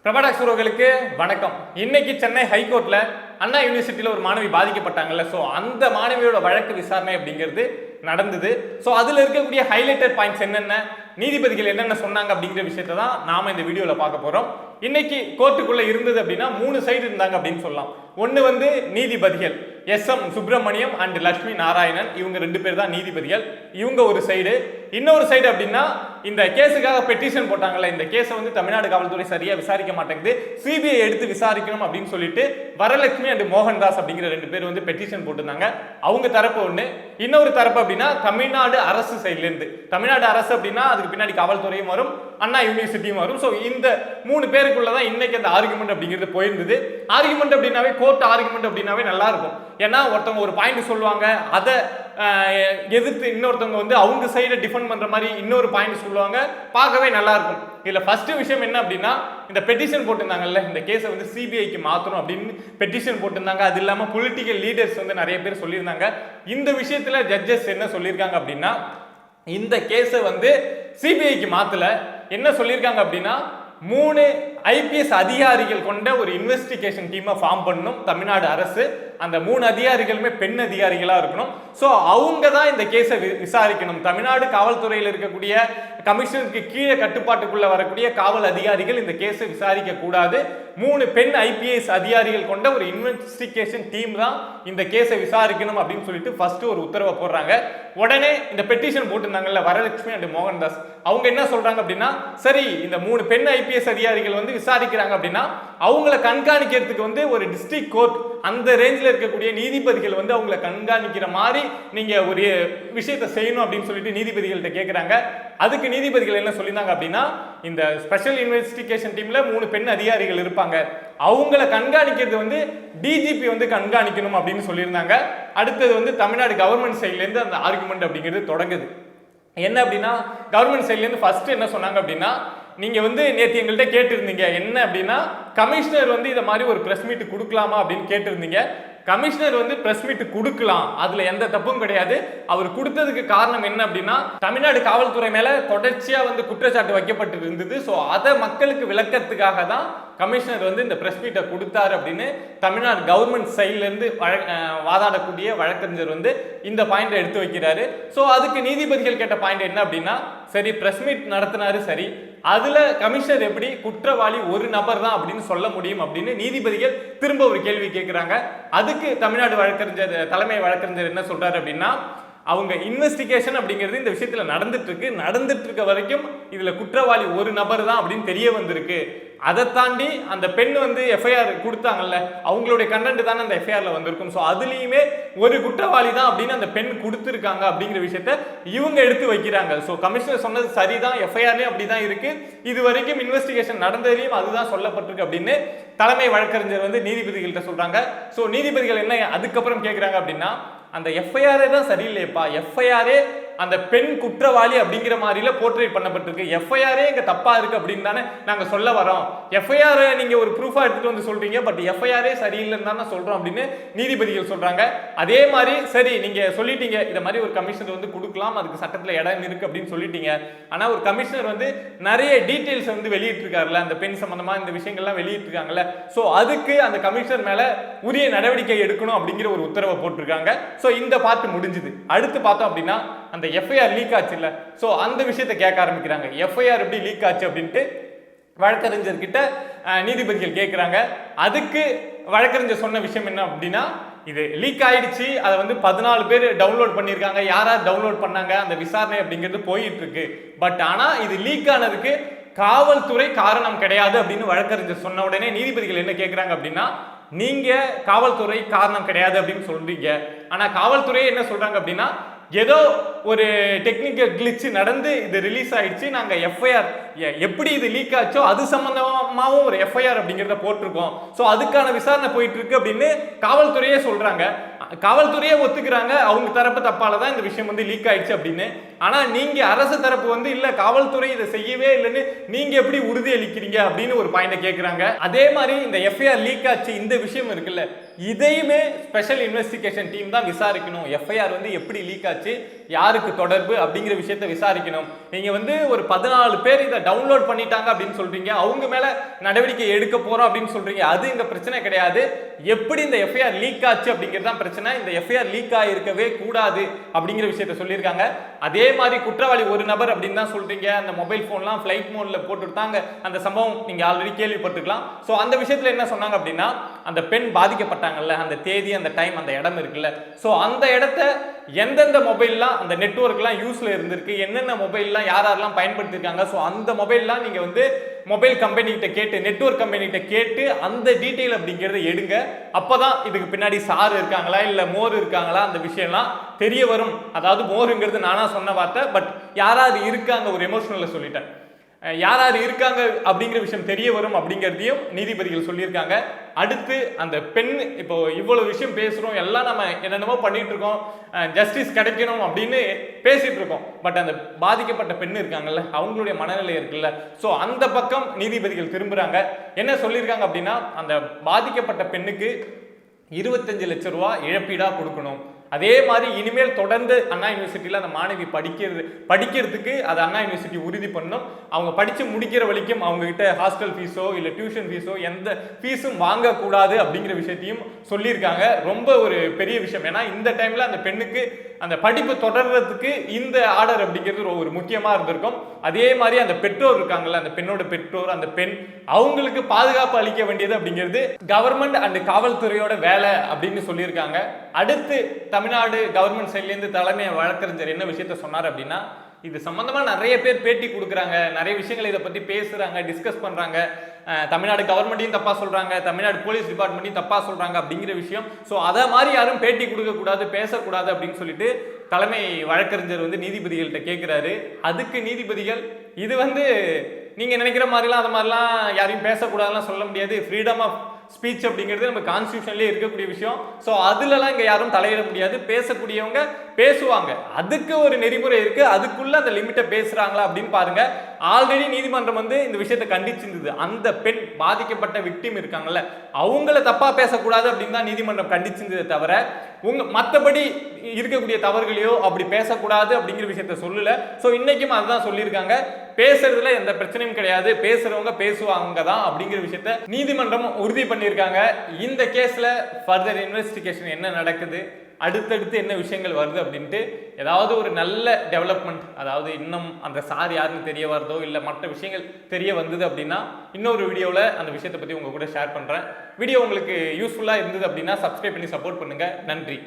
பிரபாடாக்ஸ் உறவுகளுக்கு வணக்கம். இன்னைக்கு சென்னை ஹைகோர்ட்ல அண்ணா யூனிவர்சிட்டியில ஒரு மாணவி பாதிக்கப்பட்டாங்கல்ல, ஸோ அந்த மாணவியோட வழக்கு விசாரணை அப்படிங்கிறது நடந்தது. ஸோ அதுல இருக்கக்கூடிய ஹைலைட்டட் பாயிண்ட்ஸ் என்னென்ன, நீதிபதிகள் என்னென்ன சொன்னாங்க அப்படிங்கிற விஷயத்தை தான் நாம இந்த வீடியோல பார்க்க போறோம். இன்னைக்கு கோர்ட்டுக்குள்ள இருந்தது அப்படின்னா 3 சைடு இருந்தாங்க அப்படின்னு சொல்லலாம். ஒன்னு வந்து நீதிபதிகள் எஸ்.எம். சுப்பிரமணியம் அண்ட் லட்சுமி நாராயணன், இவங்க 2 பேர் தான் நீதிபதிகள். இவங்க ஒரு சைடு. இன்னொரு சைடு அப்படின்னா இந்த கேஸுக்காக பெட்டிஷன் போட்டாங்கல்ல, இந்த கேஸை வந்து தமிழ்நாடு காவல்துறை சரியா விசாரிக்க மாட்டேங்குது, சிபிஐ எடுத்து விசாரிக்கணும் அப்படின்னு சொல்லிட்டு வரலட்சுமி அண்ட் மோகன்தாஸ் அப்படிங்கிற 2 பேர் வந்து பெட்டிஷன் போட்டிருந்தாங்க. அவங்க தரப்பு ஒண்ணு. இன்னொரு தரப்பு அப்படின்னா தமிழ்நாடு அரசு சைட்ல இருந்து, தமிழ்நாடு அரசு அப்படின்னா அதுக்கு பின்னாடி காவல்துறையும் வரும், அண்ணா யூனிவர்சிட்டியும் வரும். ஸோ இந்த 3 பேருக்குள்ளதான் இன்னைக்கு அந்த ஆர்குமெண்ட் அப்படிங்கிறது போயிருந்தது. ஆர்குமெண்ட் அப்படின்னாவே, கோர்ட் ஆர்குமெண்ட் அப்படின்னாவே நல்லா இருக்கும். ஏன்னா ஒருத்தவங்க ஒரு பாயிண்ட் சொல்லுவாங்க, அதை எதிர்த்து இன்னொருத்தவங்க வந்து அவங்க சைடை டிஃபெண்ட் பண்ற மாதிரி இன்னொரு பாயிண்ட் சொல்லுவாங்க, பார்க்கவே நல்லா இருக்கும். இதுல ஃபர்ஸ்ட் விஷயம் என்ன அப்படின்னா, இந்த பெட்டிஷன் போட்டிருந்தாங்கல்ல, இந்த கேஸை வந்து சிபிஐக்கு மாத்தணும் அப்படின்னு பெட்டிஷன் போட்டிருந்தாங்க. அது இல்லாம பொலிட்டிக்கல் லீடர்ஸ் வந்து நிறைய பேர் சொல்லியிருந்தாங்க. இந்த விஷயத்துல ஜட்ஜஸ் என்ன சொல்லியிருக்காங்க அப்படின்னா, இந்த கேஸை வந்து சிபிஐக்கு மாத்தல, என்ன சொல்லியிருக்காங்க அப்படின்னா 3 ஐபிஎஸ் அதிகாரிகள் கொண்ட ஒரு இன்வெஸ்டிகேஷன் டீமை ஃபார்ம் பண்ணணும் தமிழ்நாடு அரசு. அந்த 3 அதிகாரிகளுமே பெண் அதிகாரிகளா இருக்கணும். ஸோ அவங்க தான் இந்த கேஸை விசாரிக்கணும். தமிழ்நாடு காவல்துறையில் இருக்கக்கூடிய கமிஷனருக்கு கீழே கட்டுப்பாட்டுக்குள்ள வரக்கூடிய காவல் அதிகாரிகள் இந்த கேஸை விசாரிக்க கூடாது. 3 பெண் ஐபிஎஸ் அதிகாரிகள் கொண்ட ஒரு இன்வெஸ்டிகேஷன் டீம் தான் இந்த கேஸை விசாரிக்கணும் அப்படின்னு சொல்லிட்டு ஃபர்ஸ்ட் ஒரு உத்தரவை போடுறாங்க. உடனே இந்த பெட்டிஷன் போட்டிருந்தாங்கல்ல வரலட்சுமி அண்ட் மோகன்தாஸ், அவங்க என்ன சொல்றாங்க அப்படின்னா, சரி இந்த 3 பெண் ஐபிஎஸ் அதிகாரிகள் வந்து விசாரிக்கிறாங்க அப்படின்னா அவங்கள கண்காணிக்கிறதுக்கு வந்து ஒரு டிஸ்ட்ரிக்ட் கோர்ட் அந்த ரேஞ்சில் இருக்கக்கூடிய நீதிபதிகள் வந்து அவங்கள கண்காணிக்கிற மாதிரி நீங்க ஒரு விஷயத்தை செய்யணும் அப்படின்னு சொல்லிட்டு நீதிபதிகள்கிட்ட கேட்கிறாங்க. அதுக்கு நீதிபதிகள் என்ன சொல்லியிருந்தாங்க அப்படின்னா, இந்த ஸ்பெஷல் இன்வெஸ்டிகேஷன் டீம்ல 3 பெண் அதிகாரிகள் இருப்பாங்க, அவங்கள கண்காணிக்கிறது வந்து டிஜிபி வந்து கண்காணிக்கணும் அப்படின்னு சொல்லியிருந்தாங்க. அடுத்தது வந்து தமிழ்நாடு கவர்மெண்ட் சைட்ல இருந்து அந்த ஆர்குமெண்ட் அப்படிங்கிறது தொடங்குது. என்ன அப்படின்னா, கவர்மெண்ட் சைட்ல இருந்து ஃபர்ஸ்ட் என்ன சொன்னாங்க அப்படின்னா, நீங்க வந்து நேற்று எங்கள்கிட்ட கேட்டிருந்தீங்க என்ன அப்படின்னா, கமிஷனர் வந்து இதை மாதிரி ஒரு பிரஸ் மீட் கொடுக்கலாமா அப்படின்னு கேட்டிருந்தீங்க. கமிஷனர் வந்து பிரஸ் மீட் கொடுக்கலாம், அதுல எந்த தப்பும் கிடையாது. அவர் கொடுத்ததுக்கு காரணம் என்ன அப்படின்னா, தமிழ்நாடு காவல்துறை மேல தொடர்ச்சியா வந்து குற்றச்சாட்டு வைக்கப்பட்டு இருந்தது. ஸோ அதை மக்களுக்கு விளக்கத்துக்காக தான் கமிஷனர் வந்து இந்த பிரஸ் மீட்டை கொடுத்தாரு அப்படின்னு தமிழ்நாடு கவர்மெண்ட் சைட்ல இருந்து வாதாடக்கூடிய வழக்கறிஞர் வந்து இந்த பாயிண்ட் எடுத்து வைக்கிறாரு. ஸோ அதுக்கு நீதிபதிகள் கேட்ட பாயிண்ட் என்ன அப்படின்னா, சரி பிரஸ் மீட் நடத்தினாரு, சரி அதுல கமிஷனர் எப்படி குற்றவாளி ஒரு நபர் தான் அப்படின்னு சொல்ல முடியும் அப்படின்னு நீதிபதிகள் திரும்ப ஒரு கேள்வி கேட்கிறாங்க. அதுக்கு தமிழ்நாடு வழக்கறிஞர் தலைமை வழக்கறிஞர் என்ன சொல்றாரு அப்படின்னா, அவங்க இன்வெஸ்டிகேஷன் அப்படிங்கிறது இந்த விஷயத்துல நடந்துட்டு இருக்க வரைக்கும் இதுல குற்றவாளி ஒரு நபர் தான் அப்படின்னு தெரிய வந்திருக்கு. அதை தாண்டி அந்த பெண் வந்து எஃப்ஐஆர் கொடுத்தாங்கல்ல, அவங்களுடைய கண்டென்ட் தானே அந்த எஃப்ஐஆர்ல வந்திருக்கும். ஸோ அதுலயுமே ஒரு குற்றவாளி தான் அப்படின்னு அந்த பெண் கொடுத்துருக்காங்க அப்படிங்கிற விஷயத்த இவங்க எடுத்து வைக்கிறாங்க. ஸோ கமிஷனர் சொன்னது சரிதான், எஃப்ஐஆர்லயும் அப்படிதான் இருக்கு, இது வரைக்கும் இன்வெஸ்டிகேஷன் நடந்ததுலயும் அதுதான் சொல்லப்பட்டிருக்கு அப்படின்னு தலைமை வழக்கறிஞர் வந்து நீதிபதிகள்கிட்ட சொல்றாங்க. ஸோ நீதிபதிகள் என்ன அதுக்கப்புறம் கேட்கிறாங்க அப்படின்னா, அந்த எஃப்ஐஆரே தான் சரியில்லையப்பா, எஃப்ஐஆரே அந்த பெண் குற்றவாளி அப்படிங்கிற மாதிரில போர்ட்ரேட் பண்ணப்பட்டிருக்கு, எஃப்ஐஆரே இங்க தப்பா இருக்கு அப்படின்னு தானே நாங்க சொல்ல வரோம். எஃப்ஐஆர் நீங்க ஒரு ப்ரூஃபா எடுத்துட்டு வந்து சொல்றீங்க, பட் எஃப்ஐஆரே சரியில்லைன்னு தானே சொல்றோம் அப்படின்னு நீதிபதிகள் சொல்றாங்க. அதே மாதிரி சரி நீங்க சொல்லிட்டீங்க இத மாதிரி ஒரு கமிஷனர் வந்து கொடுக்கலாம், அதுக்கு சட்டத்துல இடம் இருக்கு அப்படின்னு சொல்லிட்டீங்க. ஆனா ஒரு கமிஷனர் வந்து நிறைய டீடைல்ஸ் வந்து வெளியிட்டு இருக்காருல்ல, அந்த பெண் சம்பந்தமா இந்த விஷயங்கள்லாம் வெளியிட்டு இருக்காங்கல்ல, சோ அதுக்கு அந்த கமிஷனர் மேல உரிய நடவடிக்கை எடுக்கணும் அப்படிங்கிற ஒரு உத்தரவை போட்டிருக்காங்க. சோ இந்த பார்ட் முடிஞ்சது. அடுத்து பார்த்தோம் அப்படின்னா, அந்த எஃப்ஐஆர் லீக் ஆச்சு இல்ல, சோ அந்த விஷயத்தை கேட்க ஆரம்பிக்கிறாங்க. எஃப்ஐஆர் எப்படி லீக் ஆச்சு அப்படின்ட்டு வழக்கறிஞர் கிட்ட நீதிபதிகள் கேட்கிறாங்க. அதுக்கு வழக்கறிஞர் சொன்ன விஷயம் என்ன அப்படின்னா, இது லீக் ஆயிடுச்சு, அதை வந்து 14 பேர் டவுன்லோட் பண்ணியிருக்காங்க, யாராவது டவுன்லோட் பண்ணாங்க, அந்த விசாரணை அப்படிங்கிறது போயிட்டு இருக்கு. பட் ஆனா இது லீக் ஆனதுக்கு காவல்துறை காரணம் கிடையாது அப்படின்னு வழக்கறிஞர் சொன்ன உடனே நீதிபதிகள் என்ன கேட்கிறாங்க அப்படின்னா, நீங்க காவல்துறை காரணம் கிடையாது அப்படின்னு சொல்றீங்க, ஆனா காவல்துறை என்ன சொல்றாங்க அப்படின்னா, ஏதோ ஒரு டெக்னிக்கல் கிளிச் நடந்து இது ரிலீஸ் ஆயிடுச்சு, நாங்க எஃப்ஐஆர் எப்படி இது லீக் ஆச்சோ அது சம்பந்தமாவும் ஒரு எஃப்ஐஆர் அப்படிங்கிறத போட்டிருக்கோம், சோ அதுக்கான விசாரணை போயிட்டு இருக்கு அப்படின்னு காவல்துறையே சொல்றாங்க. காவல்துறையே ஒத்துக்கிறாங்க அவங்க தரப்பு தப்பால தான் இந்த விஷயம் வந்து லீக் ஆயிடுச்சு அப்படின்னு. ஆனா நீங்க அரசு தரப்பு வந்து இல்ல காவல்துறை இதை செய்யவே இல்லைன்னு நீங்க எப்படி உறுதி அளிக்கிறீங்க அப்படின்னு ஒரு பாயிண்ட கேட்கிறாங்க. அதே மாதிரி இந்த எஃப்ஐஆர் லீக் ஆச்சு இந்த விஷயம் இருக்குல்ல, இதையுமே ஸ்பெஷல் இன்வெஸ்டிகேஷன் டீம் தான் விசாரிக்கணும். எஃப்ஐஆர் வந்து எப்படி லீக் ஆச்சு, யாருக்கு தொடர்பு அப்படிங்கிற விஷயத்தை விசாரிக்கணும். நீங்க வந்து ஒரு 14 பேர் இதை டவுன்லோட் பண்ணிட்டாங்க அப்படின்னு சொல்றீங்க, அவங்க மேல நடவடிக்கை எடுக்க போறோம் அப்படின்னு சொல்றீங்க. அது இங்க பிரச்சனை கிடையாது. எப்படி இந்த எஃப்ஐஆர் லீக் ஆச்சு அப்படிங்கிறது தான் பிரச்சனை. இந்த எஃப்ஐஆர் லீக் ஆயிருக்கவே கூடாது அப்படிங்கிற விஷயத்தை சொல்லியிருக்காங்க. அதே மாதிரி குற்றவாளி ஒரு நபர் அப்படின்னு தான் சொல்றீங்க. அந்த மொபைல் போன்லாம் ஃபிளைட் மோட்ல போட்டுட்டாங்க. அந்த சம்பவம் நீங்க ஆல்ரெடி கேள்விப்பட்டிருக்கலாம். ஸோ அந்த விஷயத்துல என்ன சொன்னாங்க அப்படின்னா, அந்த பெண் பாதிக்கப்பட்டாங்கல்ல, அந்த தேதி, அந்த டைம், அந்த இடம் இருக்குல்ல, ஸோ அந்த இடத்த எந்தெந்த மொபைல்லாம் அந்த நெட்வொர்க்லாம் யூஸ்ல இருந்திருக்கு, என்னென்ன மொபைல்லாம் யாரெல்லாம் பயன்படுத்திருக்காங்க, ஸோ அந்த மொபைல்லாம் நீங்க வந்து மொபைல் கம்பெனிகிட்ட கேட்டு, நெட்வொர்க் கம்பெனிகிட்ட கேட்டு அந்த டீட்டெயில் அப்படிங்கிறத எடுங்க. அப்பதான் இதுக்கு பின்னாடி சார் இருக்காங்களா இல்ல மோர் இருக்காங்களா அந்த விஷயம்லாம் தெரிய வரும். அதாவது மோருங்கிறது நானா சொன்ன வார்த்தை, பட் யாராவது இருக்காங்க, ஒரு எமோஷனல்ல சொல்லிட்டேன், யார் இருக்காங்க அப்படிங்கிற விஷயம் தெரிய வரும் அப்படிங்கிறதையும் நீதிபதிகள் சொல்லியிருக்காங்க. அடுத்து அந்த பெண், இப்போ இவ்வளவு விஷயம் பேசுறோம், எல்லாம் நம்ம என்னென்னமோ பண்ணிட்டு இருக்கோம், ஜஸ்டிஸ் கிடைக்கணும் அப்படின்னு பேசிட்டு இருக்கோம். பட் அந்த பாதிக்கப்பட்ட பெண் இருக்காங்கல்ல, அவங்களுடைய மனநிலை இருக்குல்ல, ஸோ அந்த பக்கம் நீதிபதிகள் திரும்புறாங்க. என்ன சொல்லியிருக்காங்க அப்படின்னா, அந்த பாதிக்கப்பட்ட பெண்ணுக்கு 25 லட்சம் ரூபாய் இழப்பீடா கொடுக்கணும். அதே மாதிரி இனிமேல் தொடர்ந்து அண்ணா யூனிவர்சிட்டியில் அந்த மாணவி படிக்கிறதுக்கு அது அண்ணா யூனிவர்சிட்டி உறுதி பண்ணணும். அவங்க படித்து முடிக்கிற வரைக்கும் அவங்க கிட்ட ஹாஸ்டல் ஃபீஸோ இல்லை டியூஷன் ஃபீஸோ எந்த ஃபீஸும் வாங்கக்கூடாது அப்படிங்கிற விஷயத்தையும் சொல்லியிருக்காங்க. ரொம்ப ஒரு பெரிய விஷயம். ஏன்னா இந்த டைமில் அந்த பெண்ணுக்கு அந்த படிப்பு தொடர்றதுக்கு இந்த ஆர்டர் அப்படிங்கிறது ஒரு முக்கியமாக இருந்திருக்கும். அதே மாதிரி அந்த பெற்றோர் இருக்காங்கல்ல, அந்த பெண்ணோட பெற்றோர், அந்த பெண், அவங்களுக்கு பாதுகாப்பு அளிக்க வேண்டியது அப்படிங்கிறது கவர்மெண்ட் அண்ட் காவல்துறையோட வேலை அப்படின்னு சொல்லியிருக்காங்க. அடுத்து தமிழ்நாடு கவர்மெண்ட் சைட்லேருந்து தலைமை வழக்கறிஞர் என்ன விஷயத்த சொன்னார் அப்படின்னா, இது சம்பந்தமா நிறைய பேர் பேட்டி கொடுக்குறாங்க, நிறைய விஷயங்களை இதை பத்தி பேசுறாங்க, டிஸ்கஸ் பண்றாங்க. தமிழ்நாடு கவர்மெண்ட்டையும் தப்பா சொல்றாங்க, தமிழ்நாடு போலீஸ் டிபார்ட்மெண்ட்டையும் தப்பா சொல்றாங்க அப்படிங்கிற விஷயம். ஸோ அதை மாதிரி யாரும் பேட்டி கொடுக்க கூடாது, பேசக்கூடாது அப்படின்னு சொல்லிட்டு தலைமை வழக்கறிஞர் வந்து நீதிபதிகள்கிட்ட கேட்கிறாரு. அதுக்கு நீதிபதிகள், இது வந்து நீங்க நினைக்கிற மாதிரிலாம் அது மாதிரிலாம் யாரையும் பேசக்கூடாதுலாம் சொல்ல முடியாது, ஃப்ரீடம் ஆஃப் ஸ்பீச் அப்படிங்கிறது நம்ம கான்ஸ்டியூஷன்லேயே இருக்கக்கூடிய விஷயம். ஸோ அதுலலாம் இங்கே யாரும் தலையிட முடியாது, பேசக்கூடியவங்க பேசுவாங்க, அதுக்கு ஒரு நெறிமுறை இருக்கு, அதுக்குள்ள அந்த லிமிட்டை பேசுறாங்களா அப்படின்னு பாருங்க. ஆல்ரெடி நீதிமன்றம் வந்து இந்த விஷயத்தை கண்டிச்சிருந்தது. அந்த பெண் பாதிக்கப்பட்ட விக்டிம் இருக்காங்கல்ல, அவங்கள தப்பா பேசக்கூடாது அப்படின்னு தான் நீதிமன்றம் கண்டிச்சிருந்ததை தவிர மற்றபடி இருக்கக்கூடிய தவறுகளையோ அப்படி பேசக்கூடாது அப்படிங்கிற விஷயத்த சொல்லல. ஸோ இன்னைக்கும் அதுதான் சொல்லியிருக்காங்க. பேசுறதுல எந்த பிரச்சனையும் கிடையாது, பேசுறவங்க பேசுவாங்க தான் அப்படிங்கிற விஷயத்த நீதிமன்றம் உறுதி பண்ணியிருக்காங்க. இந்த கேஸ்ல ஃபர்தர் இன்வெஸ்டிகேஷன் என்ன நடக்குது, அடுத்தடுத்து என்ன விஷயங்கள் வருது அப்படின்ட்டு, ஏதாவது ஒரு நல்ல டெவலப்மெண்ட், அதாவது இன்னும் அந்த சார் யாருன்னு தெரிய வருதோ இல்லை மற்ற விஷயங்கள் தெரிய வந்தது அப்படின்னா இன்னொரு வீடியோவில் அந்த விஷயத்தை பற்றி உங்க கூட ஷேர் பண்ணுறேன். வீடியோ உங்களுக்கு யூஸ்ஃபுல்லாக இருந்தது அப்படின்னா சப்ஸ்கிரைப் பண்ணி சப்போர்ட் பண்ணுங்க. நன்றி.